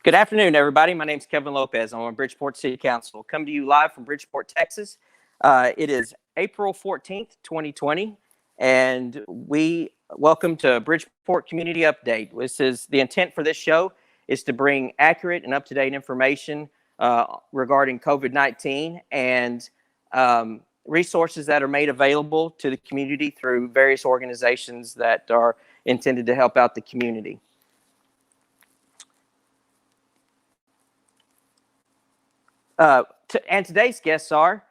Good afternoon, everybody. My name is Kevin Lopez. I'm on Bridgeport City Council. Come to you live from Bridgeport, Texas. It is April 14th, 2020, and we welcome to Bridgeport Community Update. The intent for this show is to bring accurate and up-to-date information regarding COVID-19 and resources that are made available to the community through various organizations that are intended to help out the community. And today's guests are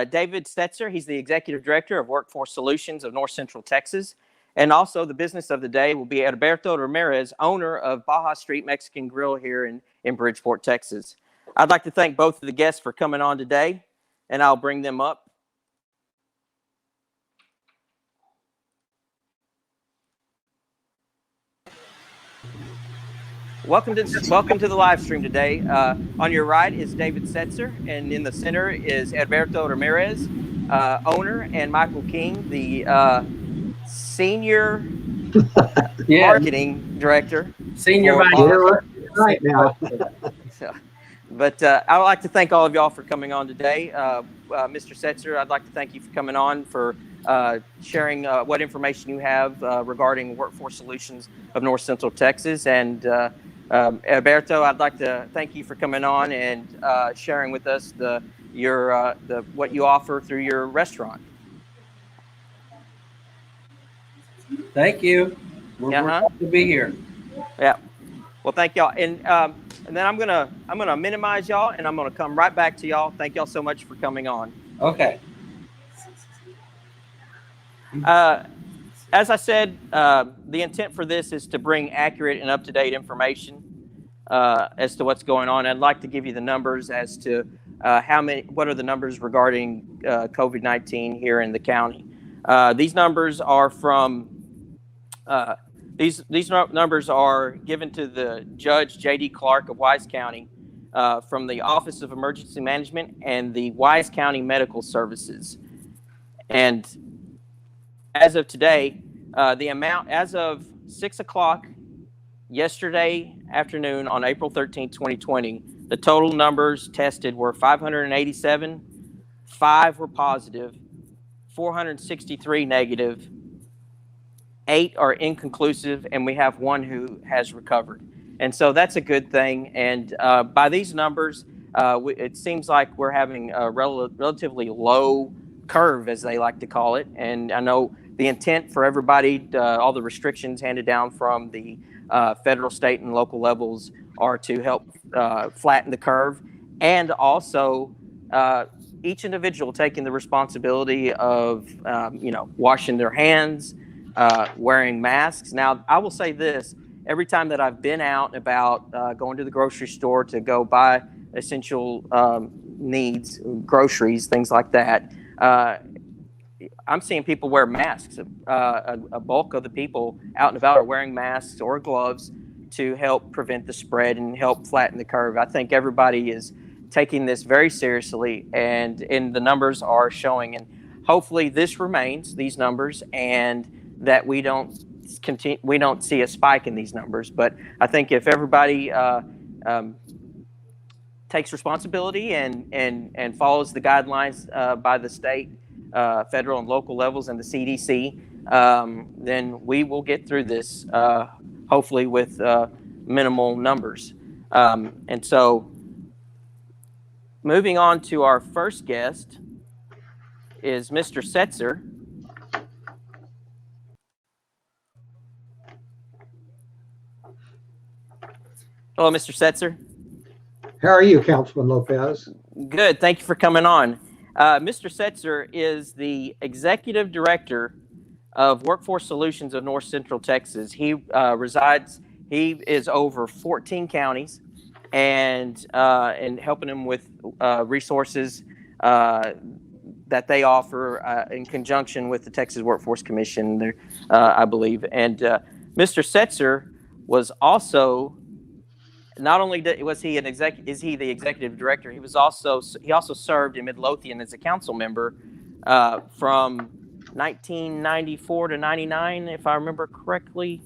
David Setzer. He's the Executive Director of Workforce Solutions of North Central Texas. And also the business of the day will be Heriberto Ramirez, owner of Baja Street Mexican Grill here in Bridgeport, Texas. I'd like to thank both of the guests for coming on today, and I'll bring them up. Welcome to the live stream today. On your right is David Setzer, and in the center is Heriberto Ramirez, owner, and Michael King, the senior marketing director. Senior vice right now. But I would like to thank all of y'all for coming on today. Mr. Setzer, I'd like to thank you for coming on, for sharing what information you have regarding Workforce Solutions of North Central Texas. And Heriberto, I'd like to thank you for coming on and sharing with us what you offer through your restaurant. Thank you. We're happy to be here. Yeah. Well, thank y'all. And then I'm gonna minimize y'all, and I'm gonna come right back to y'all. Thank y'all so much for coming on. Okay. As I said, the intent for this is to bring accurate and up-to-date information as to what's going on. I'd like to give you the numbers as to what are the numbers regarding COVID-19 here in the county. These numbers are from these numbers are given to the Judge J.D. Clark of Wise County from the Office of Emergency Management and the Wise County Medical Services. And as of today, the amount as of 6 o'clock yesterday afternoon on April 13, 2020, the total numbers tested were 587, 5 were positive, 463 negative, 8 are inconclusive, and we have 1 who has recovered. And so that's a good thing. And by these numbers, it seems like we're having a relatively low curve, as they like to call it. And I know the intent for everybody, all the restrictions handed down from the federal, state, and local levels are to help flatten the curve, and also each individual taking the responsibility of washing their hands, wearing masks. Now, I will say this: every time that I've been out and about, going to the grocery store to go buy essential needs, groceries, things like that, I'm seeing people wear masks. A bulk of the people out and about are wearing masks or gloves to help prevent the spread and help flatten the curve. I think everybody is taking this very seriously, and the numbers are showing. And hopefully this remains, these numbers, and that we don't see a spike in these numbers. But I think if everybody takes responsibility and follows the guidelines by the state, federal and local levels, and the CDC, then we will get through this, hopefully with minimal numbers. And so moving on to our first guest is Mr. Setzer. Hello, Mr. Setzer. How are you, Councilman Lopez? Good. Thank you for coming on. Mr. Setzer is the Executive Director of Workforce Solutions of North Central Texas. He is over 14 counties and helping them with resources that they offer in conjunction with the Texas Workforce Commission, I believe. And Mr. Setzer was also, not only was he the executive director, he also served in Midlothian as a council member from 1994 to 99, if I remember correctly.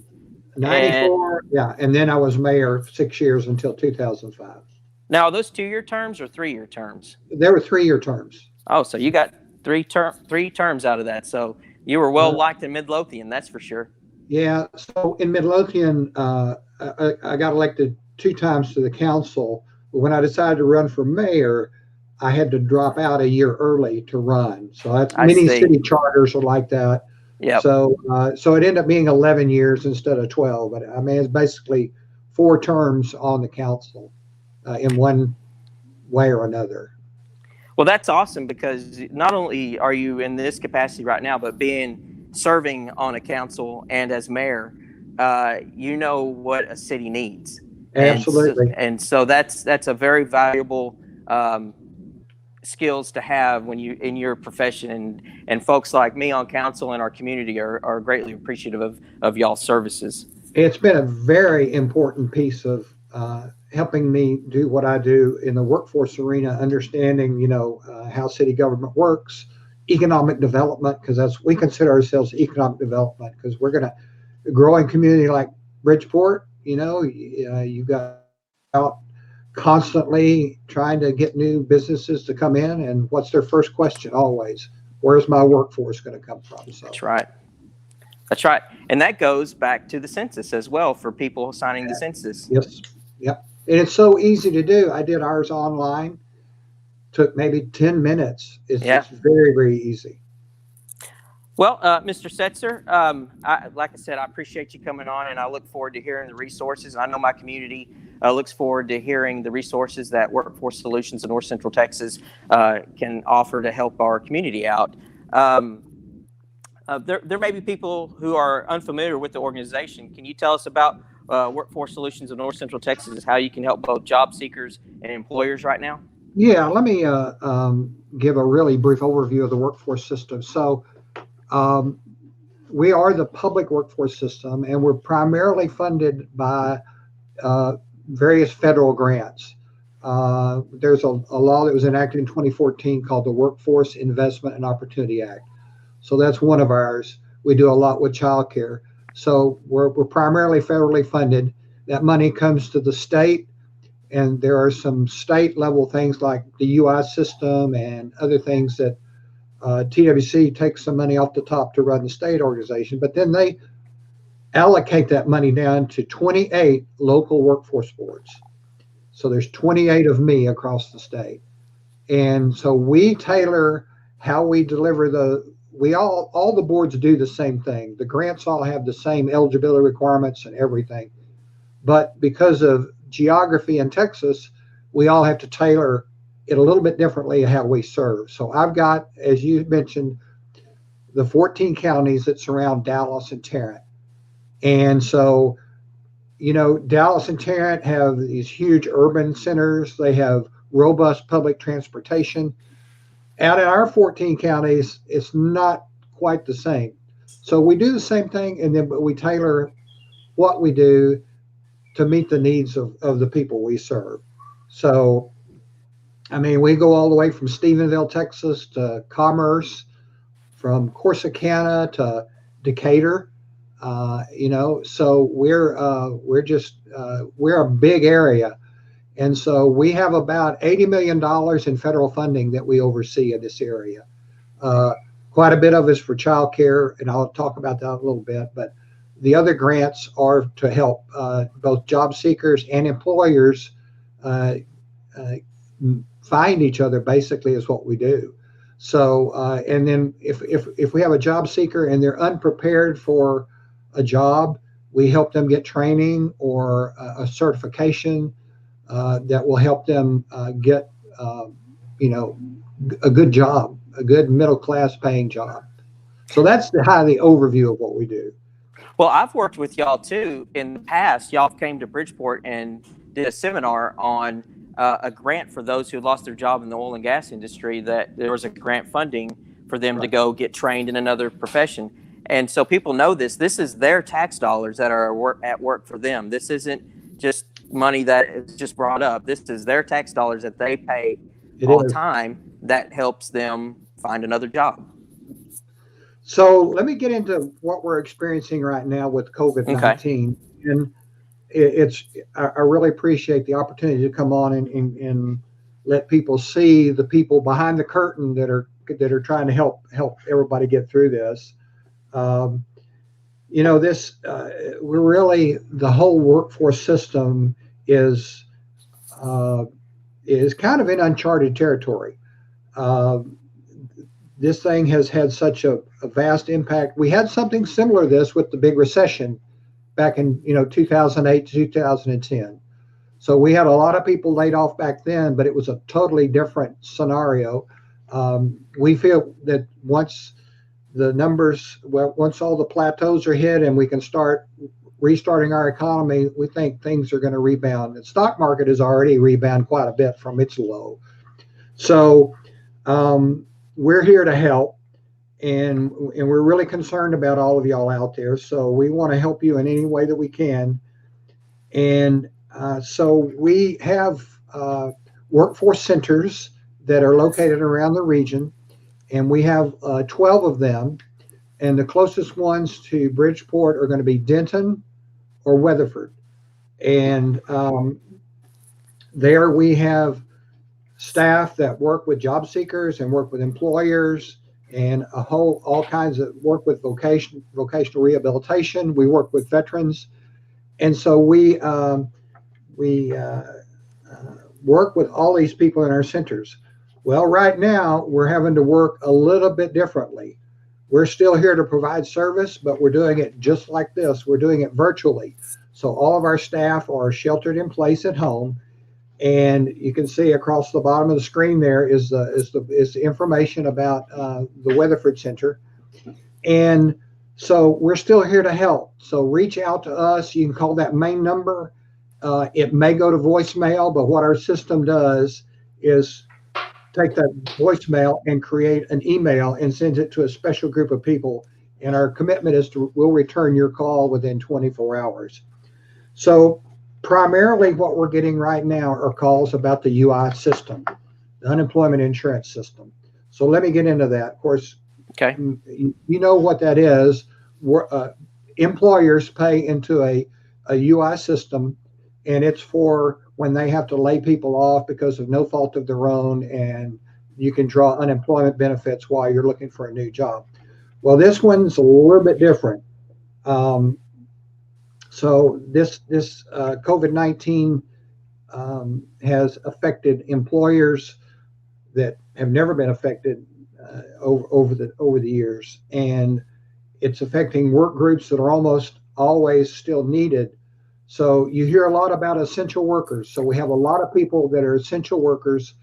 94, yeah. And then I was mayor 6 years until 2005. Now, are those 2-year terms or 3-year terms? They were 3-year terms. Oh, so you got three terms out of that. So you were well liked in Midlothian, that's for sure. Yeah. So in Midlothian, I got elected 2 times to the council. But when I decided to run for mayor, I had to drop out a year early to run. So that's many city charters are like that. Yeah. So so it ended up being 11 years instead of 12. But I mean, it's basically 4 terms on the council in one way or another. Well, that's awesome, because not only are you in this capacity right now, but serving on a council and as mayor, you know what a city needs. Absolutely. And so that's a very valuable skills to have when you in your profession, and folks like me on council and our community are greatly appreciative of y'all's services. It's been a very important piece of helping me do what I do in the workforce arena, understanding, how city government works, economic development, because we consider ourselves economic development, because we're going to a growing community like Bridgeport. You got out constantly trying to get new businesses to come in, and what's their first question always? Where's my workforce going to come from? So that's right. And that goes back to the census as well, for people signing the census. Yes. Yep. And it's so easy to do. I did ours online. Took maybe 10 minutes. It's very, very easy. Well, Mr. Setzer, like I said, I appreciate you coming on, and I look forward to hearing the resources. I know my community looks forward to hearing the resources that Workforce Solutions in North Central Texas can offer to help our community out. There may be people who are unfamiliar with the organization. Can you tell us about Workforce Solutions in North Central Texas, how you can help both job seekers and employers right now? Yeah, let me give a really brief overview of the workforce system. So we are the public workforce system, and we're primarily funded by various federal grants. There's a law that was enacted in 2014 called the Workforce Investment and Opportunity Act. So that's one of ours. We do a lot with childcare. So we're primarily federally funded. That money comes to the state, and there are some state level things like the UI system and other things that TWC takes some money off the top to run the state organization, but then they allocate that money down to 28 local workforce boards. So there's 28 of me across the state. And so we tailor how we deliver all the boards do the same thing. The grants all have the same eligibility requirements and everything. But because of geography in Texas, we all have to tailor it a little bit differently how we serve. So I've got, as you mentioned, the 14 counties that surround Dallas and Tarrant. And so, Dallas and Tarrant have these huge urban centers. They have robust public transportation. Out in our 14 counties, it's not quite the same. So we do the same thing, but we tailor what we do to meet the needs of the people we serve. So, we go all the way from Stephenville, Texas to Commerce, from Corsicana to Decatur. So we're a big area. And so we have about $80 million in federal funding that we oversee in this area. Quite a bit of it is for childcare, and I'll talk about that a little bit. But the other grants are to help both job seekers and employers find each other, basically, is what we do. So, and then if we have a job seeker and they're unprepared for a job, we help them get training or a certification that will help them get, a good job, a good middle-class paying job. So that's the overview of what we do. Well, I've worked with y'all too in the past. Y'all came to Bridgeport and did a seminar on a grant for those who lost their job in the oil and gas industry, that there was a grant funding for them to go get trained in another profession. And so people know this is their tax dollars that are at work for them. This isn't just money that is just brought up. This is their tax dollars that they pay all the time that helps them find another job. So let me get into what we're experiencing right now with COVID-19. And I really appreciate the opportunity to come on and let people see the people behind the curtain that are trying to help everybody get through this. This we're really, the whole workforce system is kind of in uncharted territory. This thing has had such a vast impact. We had something similar to this with the big recession back in 2008 to 2010. So we had a lot of people laid off back then, but it was a totally different scenario. We feel that once all the plateaus are hit and we can start restarting our economy, we think things are going to rebound. The stock market has already rebounded quite a bit from its low. So we're here to help, and we're really concerned about all of y'all out there. So we want to help you in any way that we can. And so we have workforce centers that are located around the region, and we have 12 of them. And the closest ones to Bridgeport are going to be Denton or Weatherford. And there we have staff that work with job seekers and work with employers, and all kinds of work with vocational rehabilitation. We work with veterans. And so we work with all these people in our centers. Well, right now we're having to work a little bit differently. We're still here to provide service, but we're doing it just like this. We're doing it virtually. So all of our staff are sheltered in place at home. And you can see across the bottom of the screen there is the information about the Weatherford Center. And so we're still here to help. So reach out to us. You can call that main number. It may go to voicemail, but what our system does is take that voicemail and create an email and send it to a special group of people. And our commitment is we'll return your call within 24 hours. So primarily what we're getting right now are calls about the UI system, the unemployment insurance system. So let me get into that. Of course, okay, you know what that is. Employers pay into a UI system, and it's for when they have to lay people off because of no fault of their own, and you can draw unemployment benefits while you're looking for a new job. Well, this one's a little bit different. So this COVID-19 has affected employers that have never been affected over the years, and it's affecting work groups that are almost always still needed. So you hear a lot about essential workers. So we have a lot of people that are essential workers,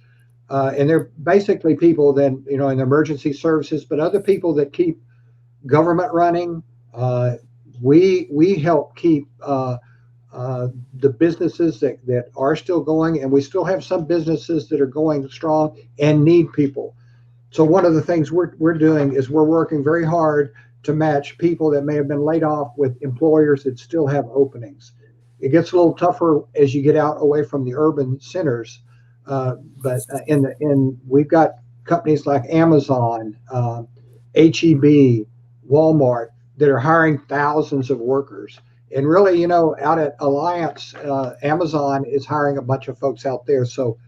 and they're basically people that, in the emergency services, but other people that keep government running. We help keep the businesses that are still going, and we still have some businesses that are going strong and need people. So one of the things we're doing is we're working very hard to match people that may have been laid off with employers that still have openings. It gets a little tougher as you get out away from the urban centers, but we've got companies like Amazon, HEB, Walmart that are hiring thousands of workers. And really, out at Alliance, Amazon is hiring a bunch of folks out there. So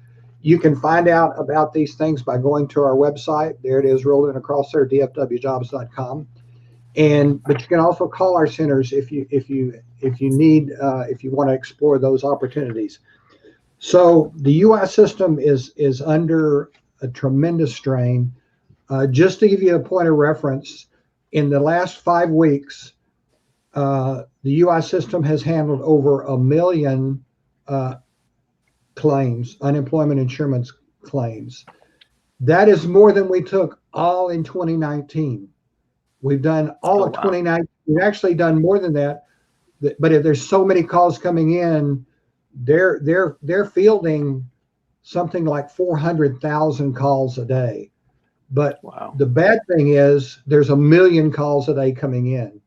you can find out about these things by going to our website. There it is, rolling across there, dfwjobs.com. But you can also call our centers if you want to explore those opportunities. So the UI system is under a tremendous strain. Just to give you a point of reference, in the last 5 weeks, the UI system has handled over 1 million claims, unemployment insurance claims. That is more than we took all in 2019. We've done all of 2019. We've actually done more than that. But if there's so many calls coming in, they're fielding something like 400,000 calls a day. But the bad thing is there's 1 million calls a day coming in.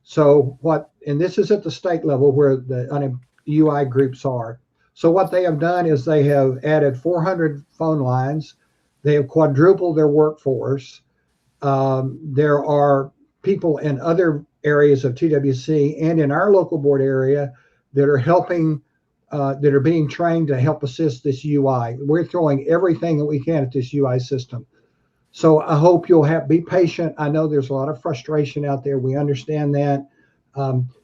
So and this is at the state level where the UI groups are. So what they have done is they have added 400 phone lines. They have quadrupled their workforce. There are people in other areas of TWC and in our local board area that are helping, that are being trained to help assist this UI. We're throwing everything that we can at this UI system. So I hope you'll be patient. I know there's a lot of frustration out there. We understand that.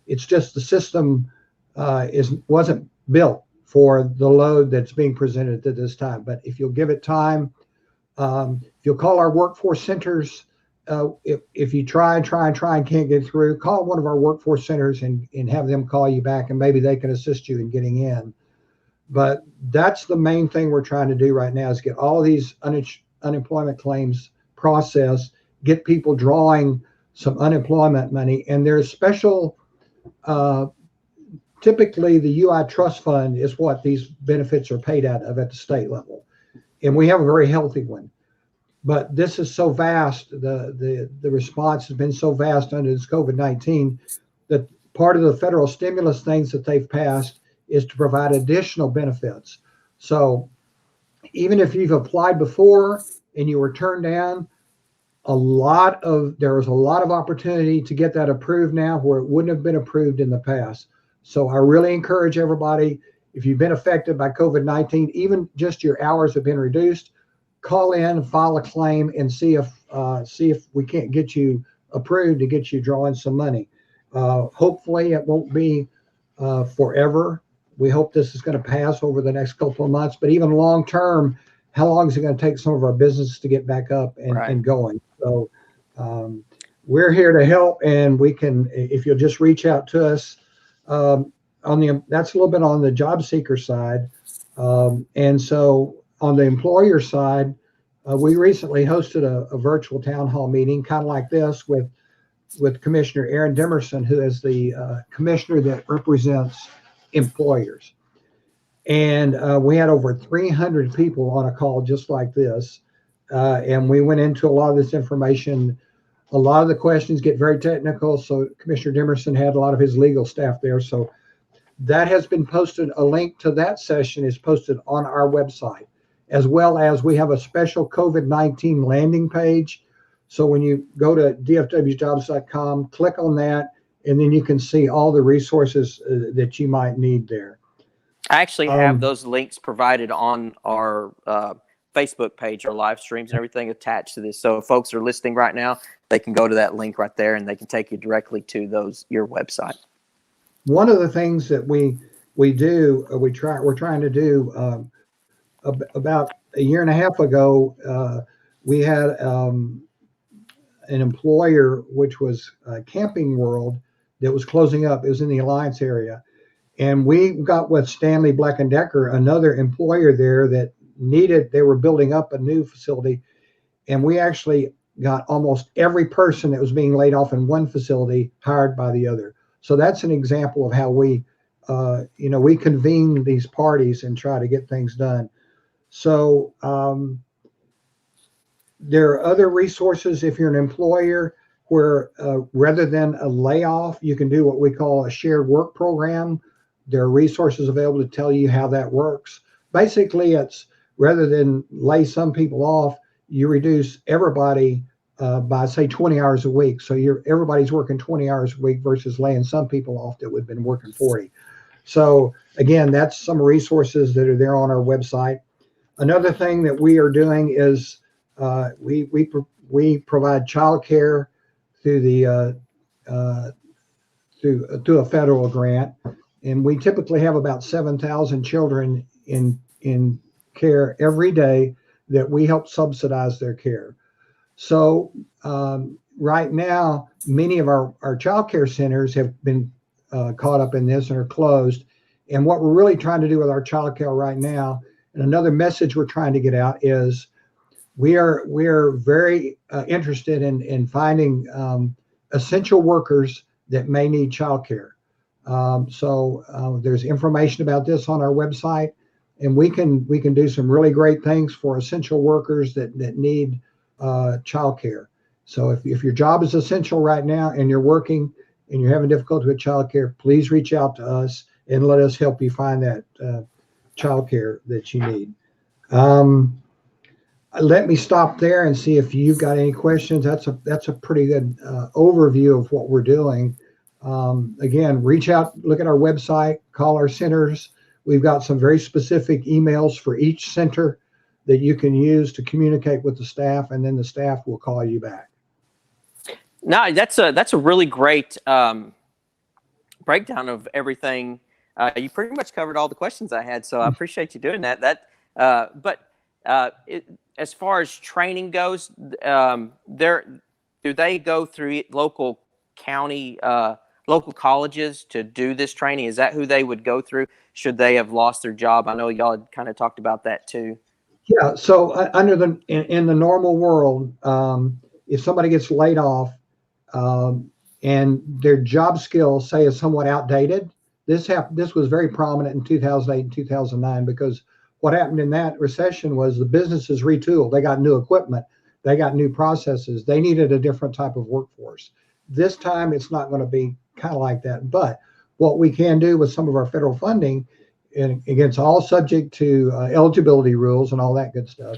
It's just the system wasn't built for the load that's being presented at this time. But if you'll give it time, if you'll call our workforce centers, if you try and can't get through, call one of our workforce centers and have them call you back, and maybe they can assist you in getting in. But that's the main thing we're trying to do right now, is get all these unemployment claims processed, get people drawing some unemployment money. And there's special, typically the UI trust fund is what these benefits are paid out of at the state level. And we have a very healthy one. But this is so vast, the response has been so vast under this COVID-19 that part of the federal stimulus things that they've passed is to provide additional benefits. So even if you've applied before and you were turned down, there was a lot of opportunity to get that approved now where it wouldn't have been approved in the past. So I really encourage everybody, if you've been affected by COVID-19, even just your hours have been reduced, call in, file a claim, and see if we can't get you approved to get you drawing some money. Hopefully it won't be forever. We hope this is going to pass over the next couple of months, but even long term, how long is it going to take some of our businesses to get back up and going? So we're here to help, and we can, if you'll just reach out to us, that's a little bit on the job seeker side. And so on the employer side, we recently hosted a virtual town hall meeting, kind of like this, with Commissioner Aaron Demerson, who is the commissioner that represents employers. And we had over 300 people on a call just like this. And we went into a lot of this information. A lot of the questions get very technical. So Commissioner Demerson had a lot of his legal staff there. So that has been posted. A link to that session is posted on our website, as well as we have a special COVID-19 landing page. So when you go to dfwjobs.com, click on that, and then you can see all the resources that you might need there. I actually have those links provided on our Facebook page, our live streams and everything attached to this. So if folks are listening right now, they can go to that link right there and they can take you directly to your website. One of the things that we're trying to do about a year and a half ago, we had an employer, which was Camping World, that was closing up. It was in the Alliance area. And we got with Stanley Black & Decker, another employer there that they were building up a new facility. And we actually got almost every person that was being laid off in one facility hired by the other. So that's an example of how we convene these parties and try to get things done. So there are other resources if you're an employer where rather than a layoff, you can do what we call a shared work program. There are resources available to tell you how that works. Basically, it's rather than lay some people off, you reduce everybody by, say, 20 hours a week. So everybody's working 20 hours a week versus laying some people off that would have been working 40. So again, that's some resources that are there on our website. Another thing that we are doing is we provide childcare through through a federal grant, and we typically have about 7,000 children in care every day that we help subsidize their care. So right now, many of our child care centers have been caught up in this and are closed. And what we're really trying to do with our child care right now, and another message we're trying to get out, is we are very interested in finding essential workers that may need child care. So there's information about this on our website, and we can do some really great things for essential workers that need child care. So if your job is essential right now and you're working and you're having difficulty with child care, please reach out to us and let us help you find that child care that you need. let me stop there and see if you've got any questions. That's a pretty good overview of what we're doing. Again, reach out, look at our website, call our centers. We've got some very specific emails for each center that you can use to communicate with the staff, and then the staff will call you back. No, that's a really great breakdown of everything. You pretty much covered all the questions I had, so I appreciate you doing that. As far as training goes, do they go through local county, local colleges to do this training? Is that who they would go through should they have lost their job? I know y'all had kind of talked about that too. Yeah. So in the normal world, if somebody gets laid off and their job skills say is somewhat outdated, this was very prominent in 2008 and 2009 because what happened in that recession was the businesses retooled. They got new equipment. They got new processes. They needed a different type of workforce. This time, it's not going to be kind of like that. But what we can do with some of our federal funding, and again, it's all subject to eligibility rules and all that good stuff.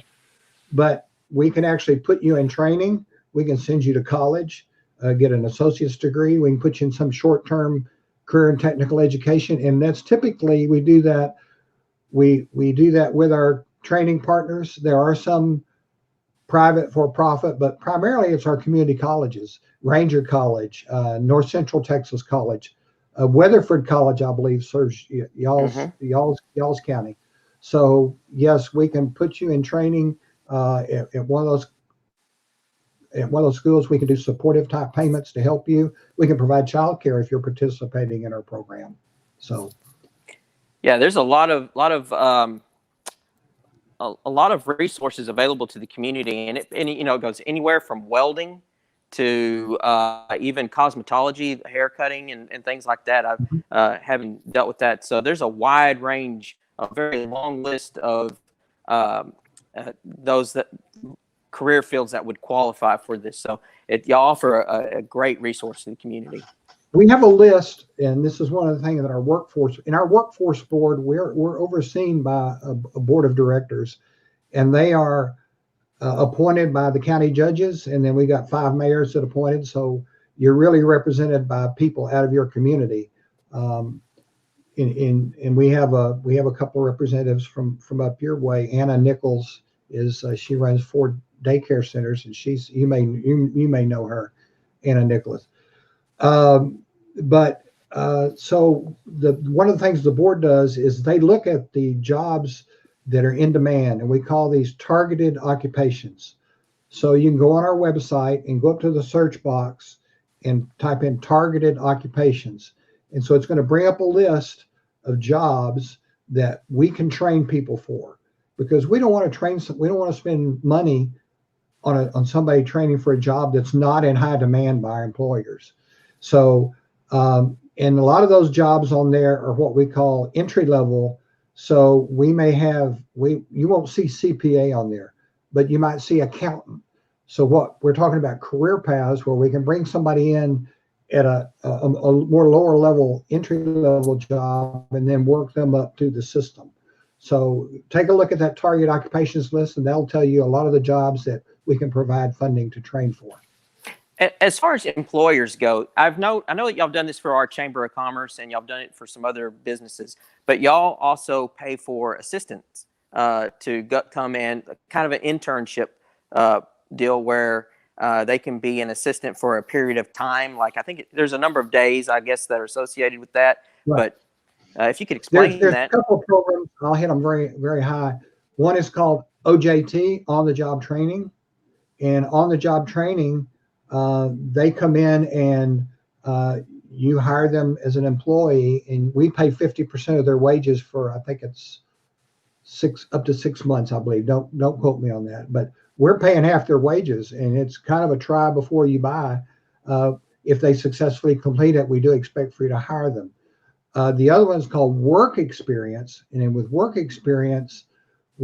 But we can actually put you in training. We can send you to college, get an associate's degree. We can put you in some short-term career and technical education. And that's typically, we do that. We do that with our training partners. There are some private for-profit, but primarily it's our community colleges, Ranger College, North Central Texas College, Weatherford College, I believe, serves y'all's county. So yes, we can put you in training at one of those schools. We can do supportive type payments to help you. We can provide childcare if you're participating in our program. So. Yeah, there's a lot of resources available to the community, and it goes anywhere from welding to even cosmetology, hair cutting, and things like that. I've haven't dealt with that, so there's a wide range, a very long list of those career fields that would qualify for this. So y'all offer a great resource to the community. We have a list, and this is one of the things that our workforce board, we're overseen by a board of directors, and they are appointed by the county judges, and then we got 5 mayors that appointed. So you're really represented by people out of your community. And we have a couple of representatives from up your way. Anna Nichols she runs 4 daycare centers, and you may know her, Anna Nichols. So one of the things the board does is they look at the jobs that are in demand, and we call these targeted occupations. So you can go on our website and go up to the search box and type in targeted occupations. And so it's going to bring up a list of jobs that we can train people for, because we don't want to spend money on somebody training for a job that's not in high demand by our employers. So, and a lot of those jobs on there are what we call entry level. So you won't see CPA on there, but you might see accountant. So what we're talking about, career paths where we can bring somebody in at a more lower level, entry level job, and then work them up through the system. So take a look at that target occupations list, and that'll tell you a lot of the jobs that we can provide funding to train for. As far as employers go, I know that y'all have done this for our Chamber of Commerce, and y'all have done it for some other businesses, but y'all also pay for assistants to come in, kind of an internship deal where they can be an assistant for a period of time. Like I think there's a number of days, I guess, that are associated with that. Right. But if you could explain there's that. A couple of programs, I'll hit them very, very high. One is called OJT, on-the-job training. And on-the-job training, they come in and you hire them as an employee, and we pay 50% of their wages for, I think it's up to 6 months, I believe. Don't quote me on that, but we're paying half their wages, and it's kind of a try before you buy. If they successfully complete it, we do expect for you to hire them. The other one is called work experience, and then with work experience,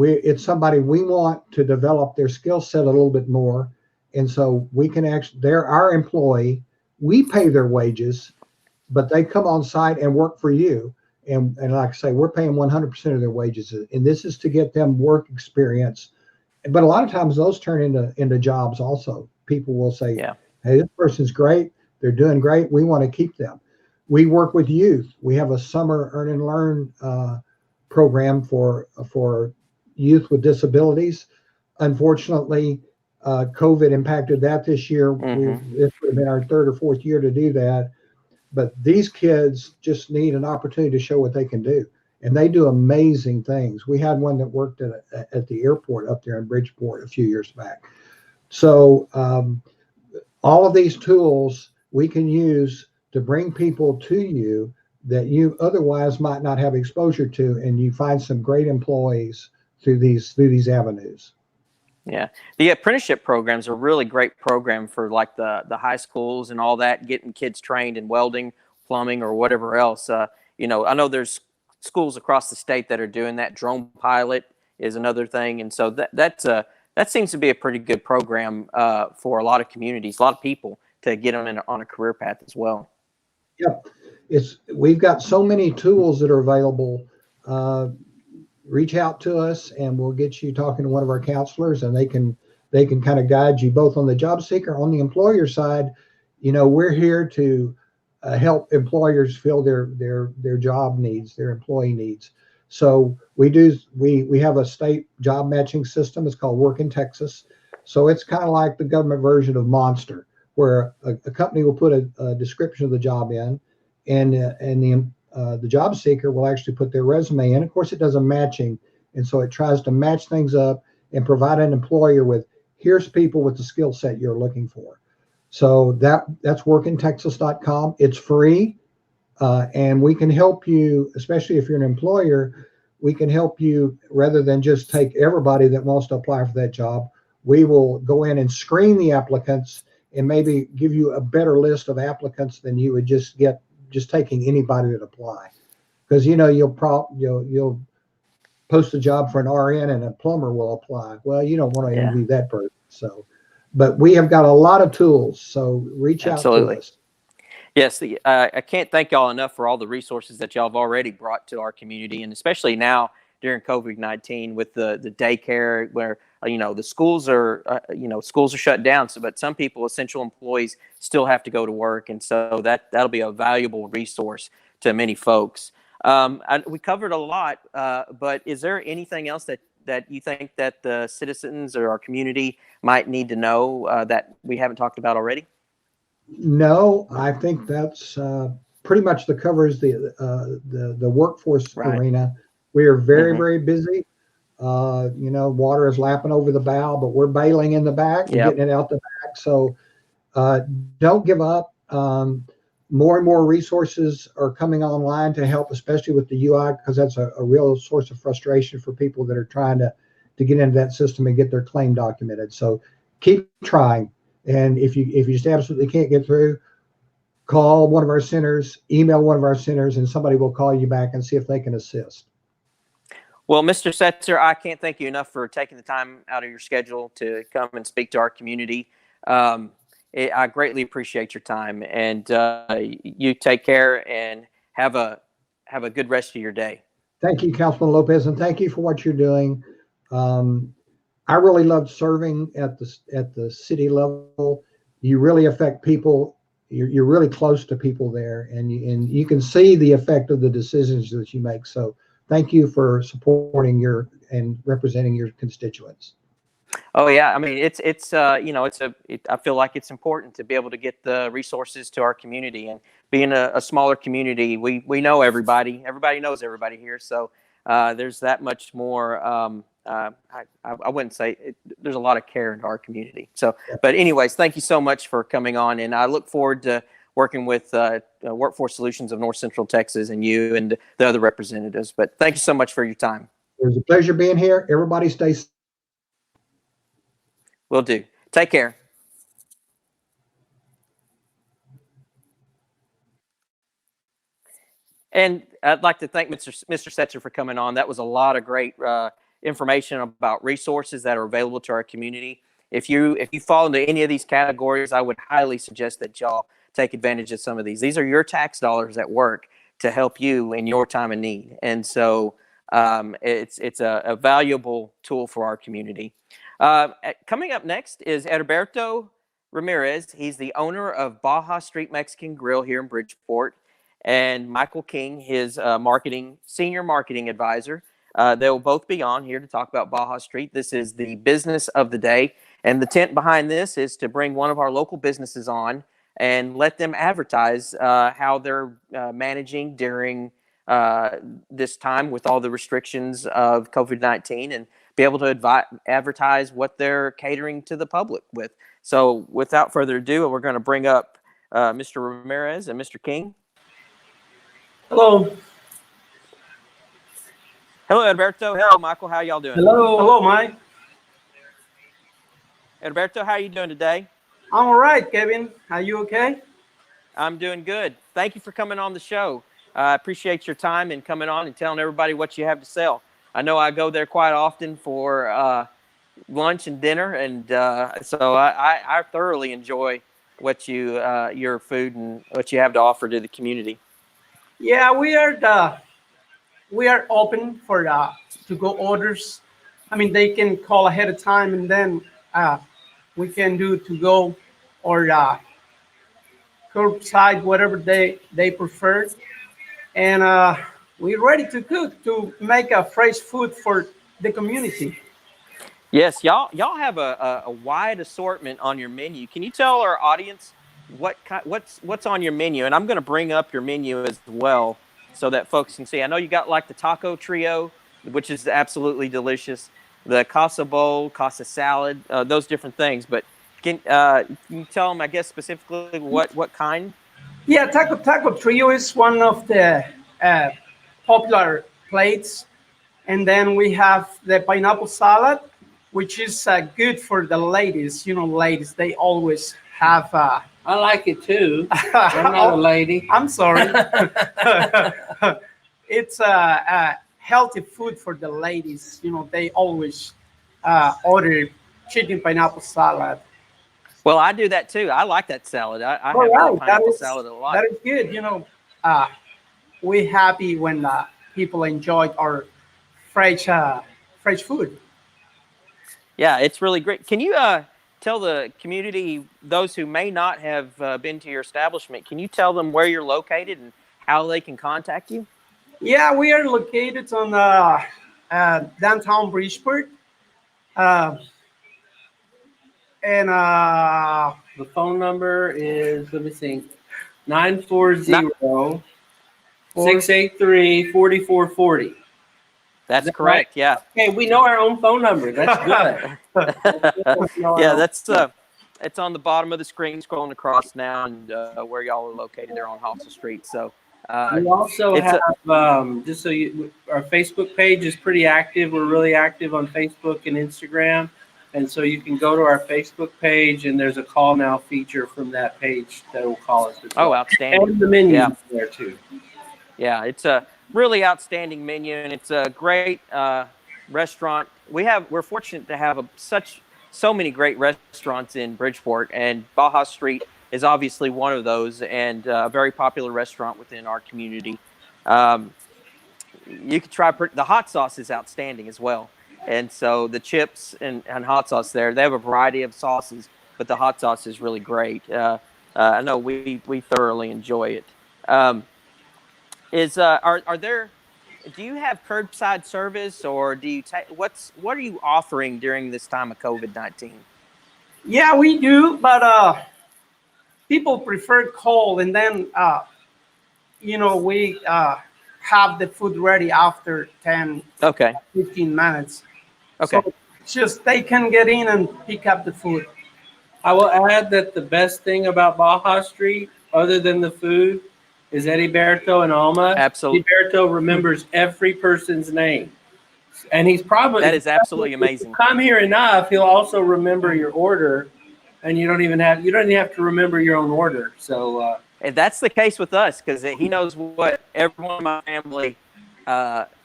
it's somebody we want to develop their skill set a little bit more. And so we can they're our employee, we pay their wages, but they come on site and work for you. And like I say, we're paying 100% of their wages. And this is to get them work experience but a lot of times those turn into jobs also. People will say, Yeah. "Hey, this person's great. They're doing great. We want to keep them." We work with youth. We have a summer earn and learn program for youth with disabilities. Unfortunately, COVID impacted that this year. This would have been our third or fourth year to do that. But these kids just need an opportunity to show what they can do. And they do amazing things. We had one that worked at the airport up there in Bridgeport a few years back. So all of these tools we can use to bring people to you that you otherwise might not have exposure to, and you find some great employees through these avenues. Yeah, the apprenticeship programs are a really great program for like the high schools and all that, getting kids trained in welding, plumbing, or whatever else. I know there's schools across the state that are doing that. Drone pilot is another thing, and so that seems to be a pretty good program for a lot of communities, a lot of people to get them on a career path as well. Yep, we've got so many tools that are available. Reach out to us and we'll get you talking to one of our counselors, and they can kind of guide you both on the job seeker, on the employer side. We're here to help employers fill their job needs, their employee needs. So we have a state job matching system. It's called Work in Texas. So it's kind of like the government version of Monster, where a company will put a description of the job in, and the job seeker will actually put their resume in. Of course, it does a matching, and so it tries to match things up and provide an employer with, here's people with the skill set you're looking for. So that's workintexas.com. It's free, and we can help you, especially if you're an employer. We can help you rather than just take everybody that wants to apply for that job. We will go in and screen the applicants and maybe give you a better list of applicants than you would just get just taking anybody that apply. Because you'll post a job for an RN and a plumber will apply. Well, you don't want to interview that person. So, but we have got a lot of tools. So reach out to us. Yes, I can't thank y'all enough for all the resources that y'all have already brought to our community, and especially now during COVID-19 with the daycare, where the schools are shut down. So, but some people, essential employees, still have to go to work, and so that'll be a valuable resource to many folks. We covered a lot, but is there anything else that you think that the citizens or our community might need to know that we haven't talked about already? No, I think that's pretty much covers the workforce arena. We are very, very busy. Water is lapping over the bow, but we're bailing in the back and getting it out the back. So don't give up. More and more resources are coming online to help, especially with the UI, because that's a real source of frustration for people that are trying to get into that system and get their claim documented. So keep trying. And if you just absolutely can't get through, call one of our centers, email one of our centers, and somebody will call you back and see if they can assist. Well, Mr. Setzer, I can't thank you enough for taking the time out of your schedule to come and speak to our community. I greatly appreciate your time, and you take care and have a good rest of your day. Thank you, Councilman Lopez, and thank you for what you're doing. I really love serving at the city level. You really affect people. You're really close to people there, and you can see the effect of the decisions that you make. So thank you for supporting and representing your constituents. Oh yeah, I mean I feel like it's important to be able to get the resources to our community, and being a smaller community, we know everybody. Everybody knows everybody here, so there's that much more. I wouldn't say there's a lot of care in our community. So, but anyways, thank you so much for coming on, and I look forward to working with Workforce Solutions of North Central Texas and you and the other representatives. But thank you so much for your time. It was a pleasure being here. Everybody stay safe. Will do. Take care. And I'd like to thank Mr. Setzer for coming on. That was a lot of great information about resources that are available to our community. If you fall into any of these categories, I would highly suggest that y'all take advantage of some of these. These are your tax dollars at work to help you in your time of need. And so it's a valuable tool for our community. Coming up next is Heriberto Ramirez. He's the owner of Baja Street Mexican Grill here in Bridgeport, and Michael King, his senior marketing advisor. They'll both be on here to talk about Baja Street. This is the business of the day, and the tent behind this is to bring one of our local businesses on and let them advertise how they're managing during this time with all the restrictions of COVID-19, and be able to advertise what they're catering to the public with. So without further ado, we're going to bring up Mr. Ramirez and Mr. King. Hello. Hello, Alberto. Hello, Michael. How y'all doing? Hello, Mike. Alberto, how are you doing today? I'm all right, Kevin. Are you okay? I'm doing good. Thank you for coming on the show. I appreciate your time and coming on and telling everybody what you have to sell. I know I go there quite often for lunch and dinner, and so I thoroughly enjoy what your food and what you have to offer to the community. Yeah, we are open for to-go orders. I mean, they can call ahead of time, and then we can do to-go or curbside, whatever they prefer. And we're ready to cook, to make a fresh food for the community. Yes, y'all have a wide assortment on your menu. Can you tell our audience what's on your menu? And I'm going to bring up your menu as well so that folks can see. I know you got like the taco trio, which is absolutely delicious, the casa bowl, casa salad, those different things. But can you tell them, I guess, specifically what kind? Yeah, taco trio is one of the popular plates. And then we have the pineapple salad, which is good for the ladies. You know, ladies, they always have. I like it too. I'm not a lady. I'm sorry. It's healthy food for the ladies. You know, they always order chicken pineapple salad. Well, I do that too. I like that salad. I have Right. pineapple salad a lot. That is good. You know, we're happy when people enjoy our fresh food. Yeah, it's really great. Can you tell the community, those who may not have been to your establishment, can you tell them where you're located and how they can contact you? Yeah, we are located on downtown Bridgeport. And The phone number is, let me think, 940-683-4440. That's correct. Right? Yeah. Okay, we know our own phone number. That's good. Yeah, that's it's on the bottom of the screen, scrolling across now, and where y'all are located there on Hostel Street. So we also have just so you, our Facebook page is pretty active. We're really active on Facebook and Instagram, and so you can go to our Facebook page, and there's a call now feature from that page that will call us. Oh, outstanding! And the menu there too. Yeah, it's a really outstanding menu, and it's a great restaurant. We're fortunate to have so many great restaurants in Bridgeport, and Baja Street is obviously one of those, and a very popular restaurant within our community. You could try the hot sauce is outstanding as well, and so the chips and hot sauce there, they have a variety of sauces, but the hot sauce is really great. I know we thoroughly enjoy it. Do you have curbside service, or do you what are you offering during this time of COVID-19? Yeah, we do, but people prefer cold, and then we have the food ready after 10, 15 minutes. Okay. So just they can get in and pick up the food. I will add that the best thing about Baja Street, other than the food, is Heriberto and Alma. Absolutely. Heriberto remembers every person's name. And he's probably... That is absolutely amazing. If you come here enough, he'll also remember your order, and you don't even have to remember your own order. So and that's the case with us, because he knows what everyone in my family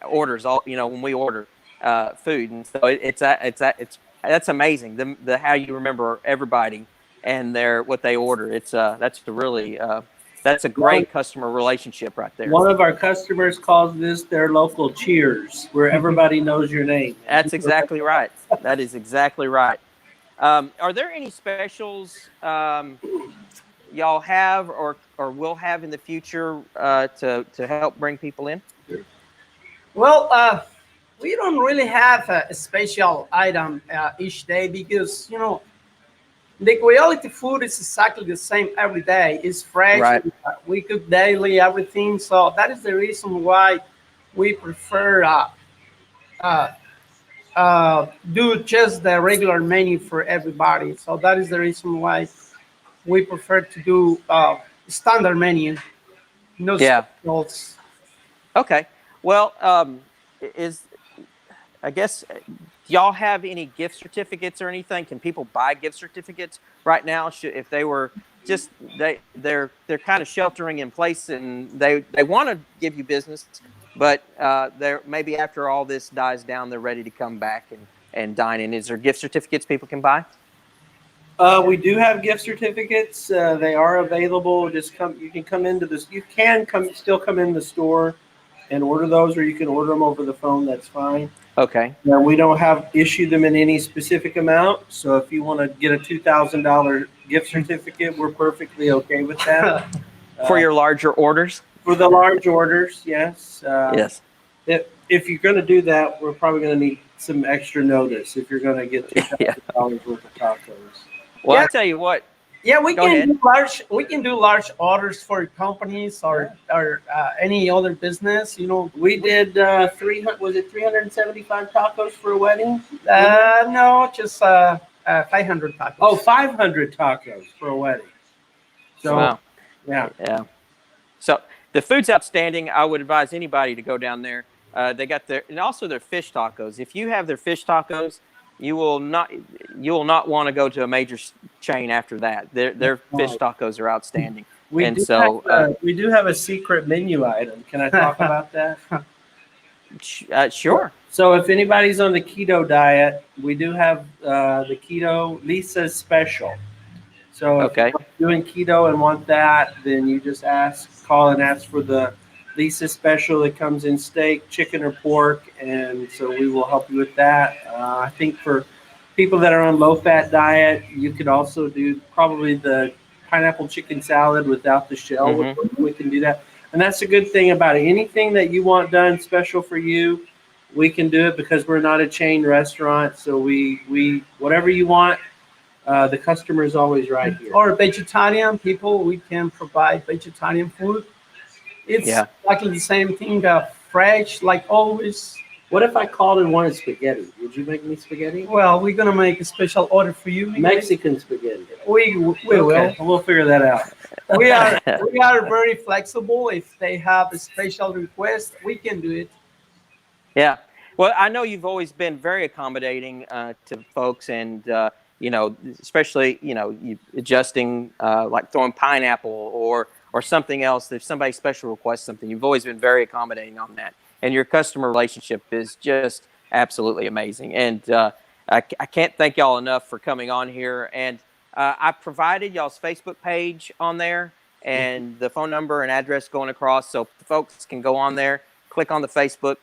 orders, when we order food. And so that's amazing. The how you remember everybody and what they order. That's really That's a great customer relationship right there. One of our customers calls this their local Cheers, where everybody knows your name. That's exactly right. That is exactly right. Are there any specials y'all have or will have in the future to help bring people in? Well, we don't really have a special item each day because, you know, the quality food is exactly the same every day. It's fresh. Right. We cook daily, everything. So that is the reason why we prefer do just the regular menu for everybody. So that is the reason why we prefer to do standard menu, no Yeah. specials. Okay. Well, is I guess do y'all have any gift certificates or anything? Can people buy gift certificates right now? If they were just they're kind of sheltering in place and they want to give you business, but they're maybe after all this dies down, they're ready to come back and dine in. Is there gift certificates people can buy? We do have gift certificates. They are available. Just come. You can come into this. You can still come in the store and order those, or you can order them over the phone. That's fine. Okay. Now, we don't issue them in any specific amount. So if you want to get a $2,000 gift certificate, we're perfectly okay with that. For your larger orders? For the large orders, yes. Yes. If you're going to do that, we're probably going to need some extra notice if you're going to get $2,000 Yeah. worth of tacos. Well, Yeah. I tell you what. Yeah, we Go can ahead. do large. We can do large orders for companies or any other business. You know, We did 300. Was it 375 tacos for a wedding? no, just 500 tacos. Oh, 500 tacos for a wedding. So, Wow. yeah. Yeah. So the food's outstanding. I would advise anybody to go down there. They got and also their fish tacos. If you have their fish tacos, you will not want to go to a major chain after that. Their fish tacos are outstanding. We And do so, we do have a secret menu item. Can I talk about that? Sure. So if anybody's on the keto diet, we do have the keto Lisa's special. So if Okay. you're doing keto and want that, then you just call and ask for the Lisa special that comes in steak, chicken, or pork, and so we will help you with that. I think for people that are on low-fat diet, you could also do probably the pineapple chicken salad without the shell. Mm-hmm. We can do that, and that's a good thing about it. Anything that you want done special for you, we can do it because we're not a chain restaurant. So we whatever you want. The customer is always right here. Or vegetarian people, we can provide vegetarian food. It's exactly the same thing, fresh, like always. What if I called and wanted spaghetti? Would you make me spaghetti? Well, we're gonna make a special order for you. Mexican spaghetti. We will. We'll figure that out. We are very flexible. If they have a special request, we can do it. Yeah. Well, I know you've always been very accommodating to folks, and especially you adjusting like throwing pineapple or something else. If somebody special requests something, you've always been very accommodating on that. And your customer relationship is just absolutely amazing. And I can't thank y'all enough for coming on here. And I provided y'all's Facebook page on there and the phone number and address going across, so folks can go on there, click on the Facebook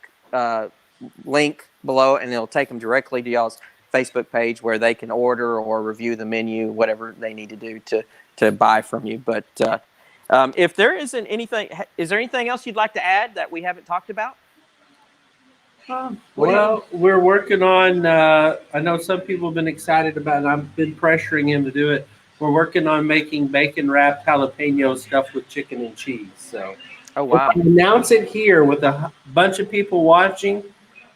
link below, and it'll take them directly to y'all's Facebook page where they can order or review the menu, whatever they need to do to buy from you. But if there isn't anything, is there anything else you'd like to add that we haven't talked about? Well, we're working on, I know some people have been excited about it, and I've been pressuring him to do it. We're working on making bacon wrapped jalapeno stuffed with chicken and cheese. So, Oh, wow. if we announce it here with a bunch of people watching,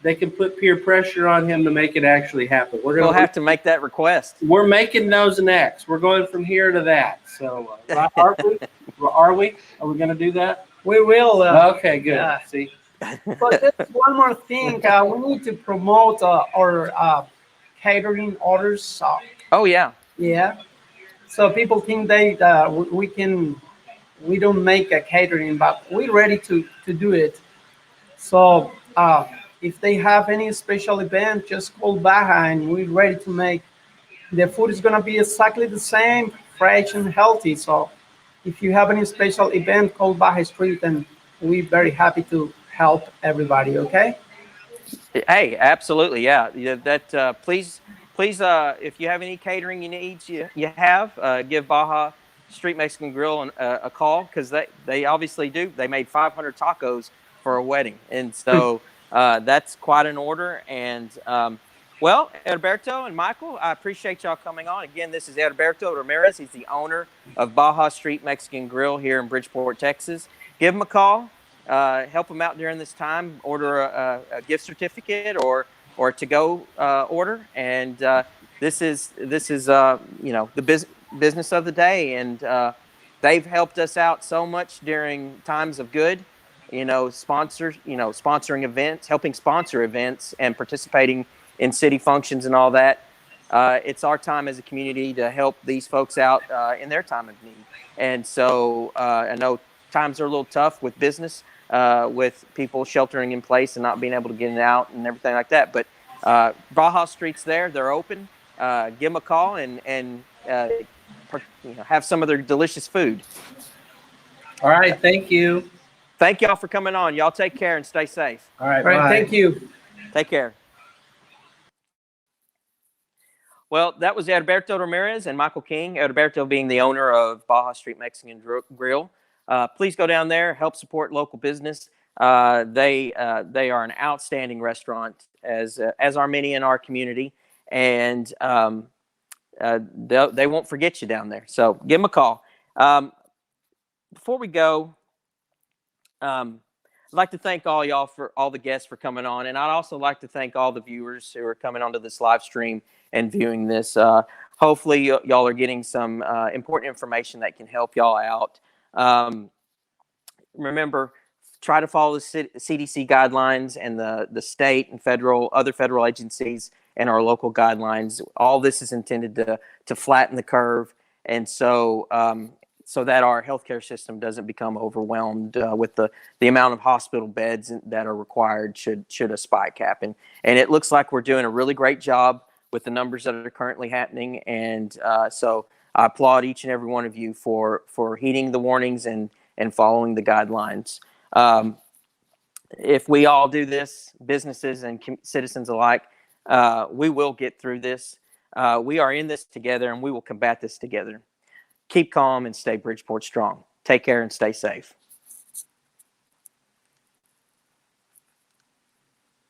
they can put peer pressure on him to make it actually happen. We'll have to make that request. We're making those next. We're going from here to that. So, are we? Are we going to do that? We will. Okay, good. See. But there's one more thing. We need to promote our catering orders. Oh, yeah. Yeah. So people think we don't make a catering, but we're ready to do it. So if they have any special event, just call Baja and we're ready to make. The food is going to be exactly the same, fresh and healthy. So if you have any special event called Baja Street, and we're very happy to help everybody. Okay. Hey, absolutely, yeah. Yeah, that please, if you have any catering needs, you have give Baja Street Mexican Grill a call, because they obviously do. They made 500 tacos for a wedding, and so that's quite an order. And well, Heriberto and Michael, I appreciate y'all coming on. Again, this is Heriberto Ramirez. He's the owner of Baja Street Mexican Grill here in Bridgeport, Texas. Give him a call. Help them out during this time. Order a gift certificate or to-go order, and this is you know, the business of the day, and they've helped us out so much during times of good. You know, sponsoring events, helping sponsor events, and participating in city functions and all that. It's our time as a community to help these folks out in their time of need, and so I know times are a little tough with business. With people sheltering in place and not being able to get out and everything like that. But Baja Street's there; they're open. Give them a call and have some of their delicious food. All right, thank you. Thank y'all for coming on. Y'all take care and stay safe. All right, All right. bye. Thank you. Take care. Well, that was Heriberto Ramirez and Michael King. Heriberto being the owner of Baja Street Mexican Grill. Please go down there, help support local business. They are an outstanding restaurant, as are many in our community, and they won't forget you down there. So give them a call. Before we go, I'd like to thank all y'all for all the guests for coming on, and I'd also like to thank all the viewers who are coming onto this live stream and viewing this. Hopefully, y'all are getting some important information that can help y'all out. Remember, try to follow the CDC guidelines and the state and other federal agencies and our local guidelines. All this is intended to flatten the curve, and so that our healthcare system doesn't become overwhelmed with the amount of hospital beds that are required should a spike happen. And it looks like we're doing a really great job with the numbers that are currently happening, and so I applaud each and every one of you for heeding the warnings and following the guidelines. If we all do this, businesses and citizens alike, we will get through this. We are in this together, and we will combat this together. Keep calm and stay Bridgeport strong. Take care and stay safe.